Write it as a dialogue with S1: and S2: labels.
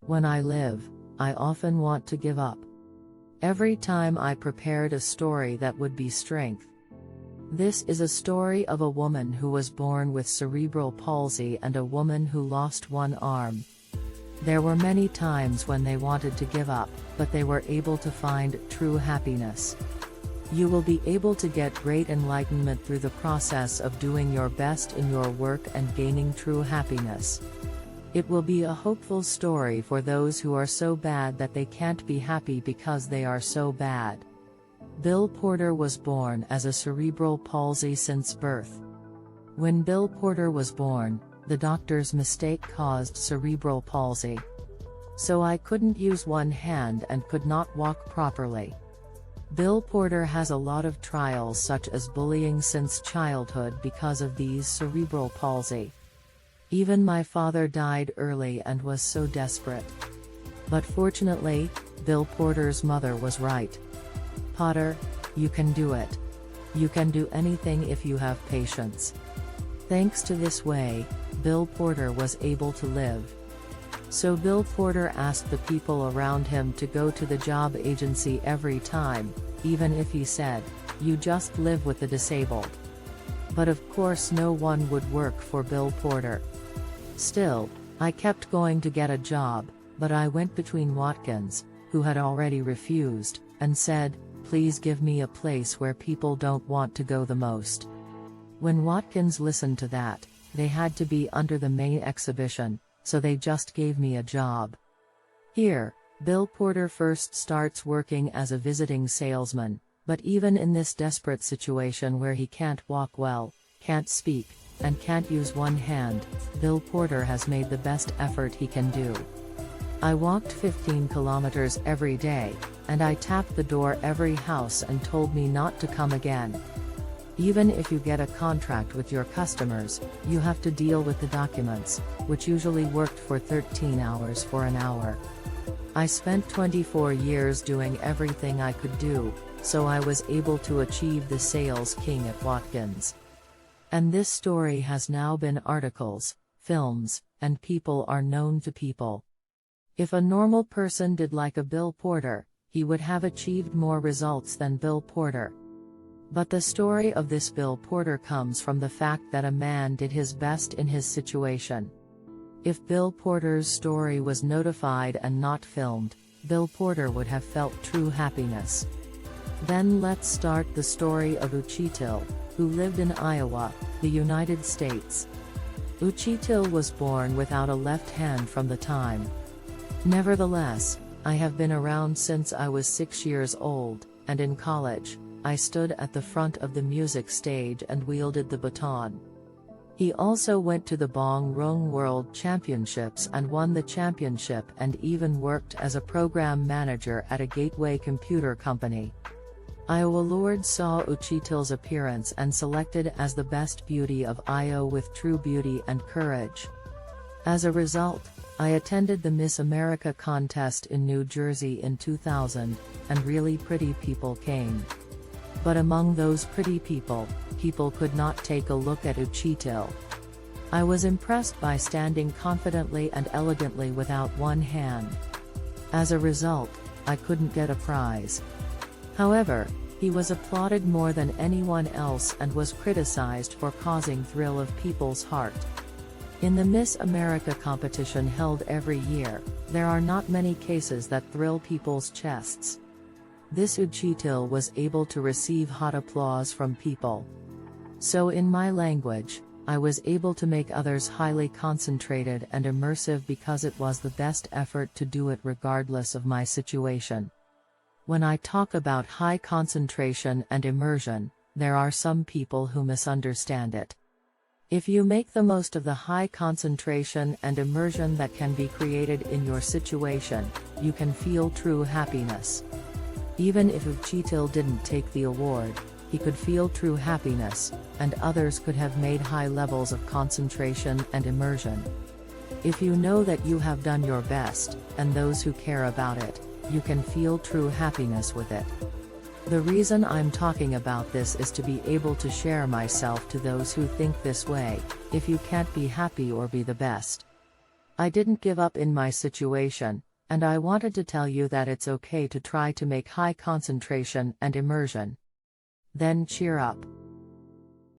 S1: When I live, I often want to give up. Every time I prepared a story that would be strength. This is a story of a woman who was born with cerebral palsy and a woman who lost one arm. There were many times when they wanted to give up, but they were able to find true happiness. You will be able to get great enlightenment through the process of doing your best in your work and gaining true happiness. It will be a hopeful story for those who are so bad that they can't be happy because they are so bad. Bill Porter was born as a cerebral palsy since birth. When Bill Porter was born, the doctor's mistake caused cerebral palsy. So I couldn't use one hand and could not walk properly. Bill Porter has a lot of trials such as bullying since childhood because of these cerebral palsy. Even my father died early and was so desperate. But fortunately, Bill Porter's mother was right. Potter, you can do it. You can do anything if you have patience. Thanks to this way, Bill Porter was able to live. So Bill Porter asked the people around him to go to the job agency every time, even if he said, "You just live with the disabled." But of course no one would work for Bill Porter. Still, I kept going to get a job, but I went between Watkins, who had already refused, and said, "Please give me a place where people don't want to go the most." When Watkins listened to that, they had to be under the main exhibition, so they just gave me a job. Here, Bill Porter first starts working as a visiting salesman, but even in this desperate situation where he can't walk well, can't speak, and can't use one hand, Bill Porter has made the best effort he can do. I walked 15 kilometers every day, and I tapped the door every house and told me not to come again. Even if you get a contract with your customers, you have to deal with the documents, which usually worked for 13 hours for an hour. I spent 24 years doing everything I could do, so I was able to achieve the sales king at Watkins. And this story has now been articles, films, and people are known to people. If a normal person did like a Bill Porter, he would have achieved more results than Bill Porter. But the story of this Bill Porter comes from the fact that a man did his best in his situation. If Bill Porter's story was notified and not filmed, Bill Porter would have felt true happiness. Then let's start the story of Uchitil, who lived in Iowa, the United States. Uchitil was born without a left hand from the time. Nevertheless, I have been around since I was 6 years old, and in college, I stood at the front of the music stage and wielded the baton. He also went to the Bong Rung World Championships and won the championship and even worked as a program manager at a gateway computer company. Iowa Lord saw Uchitil's appearance and selected as the best beauty of Iowa with true beauty and courage. As a result, I attended the Miss America contest in New Jersey in 2000, and really pretty people came. But among those pretty people, people could not take a look at Uchitil. I was impressed by standing confidently and elegantly without one hand. As a result, I couldn't get a prize. However, he was applauded more than anyone else and was criticized for causing thrill of people's heart. In the Miss America competition held every year, there are not many cases that thrill people's chests. This Uchitil was able to receive hot applause from people. So in my language, I was able to make others highly concentrated and immersive because it was the best effort to do it regardless of my situation. When I talk about high concentration and immersion, there are some people who misunderstand it. If you make the most of the high concentration and immersion that can be created in your situation, you can feel true happiness. Even if Uchitil didn't take the award, he could feel true happiness, and others could have made high levels of concentration and immersion. If you know that you have done your best, and those who care about it, you can feel true happiness with it. The reason I'm talking about this is to be able to share myself to those who think this way. If you can't be happy or be the best, I didn't give up in my situation, and I wanted to tell you that it's okay to try to make high concentration and immersion. Then cheer up.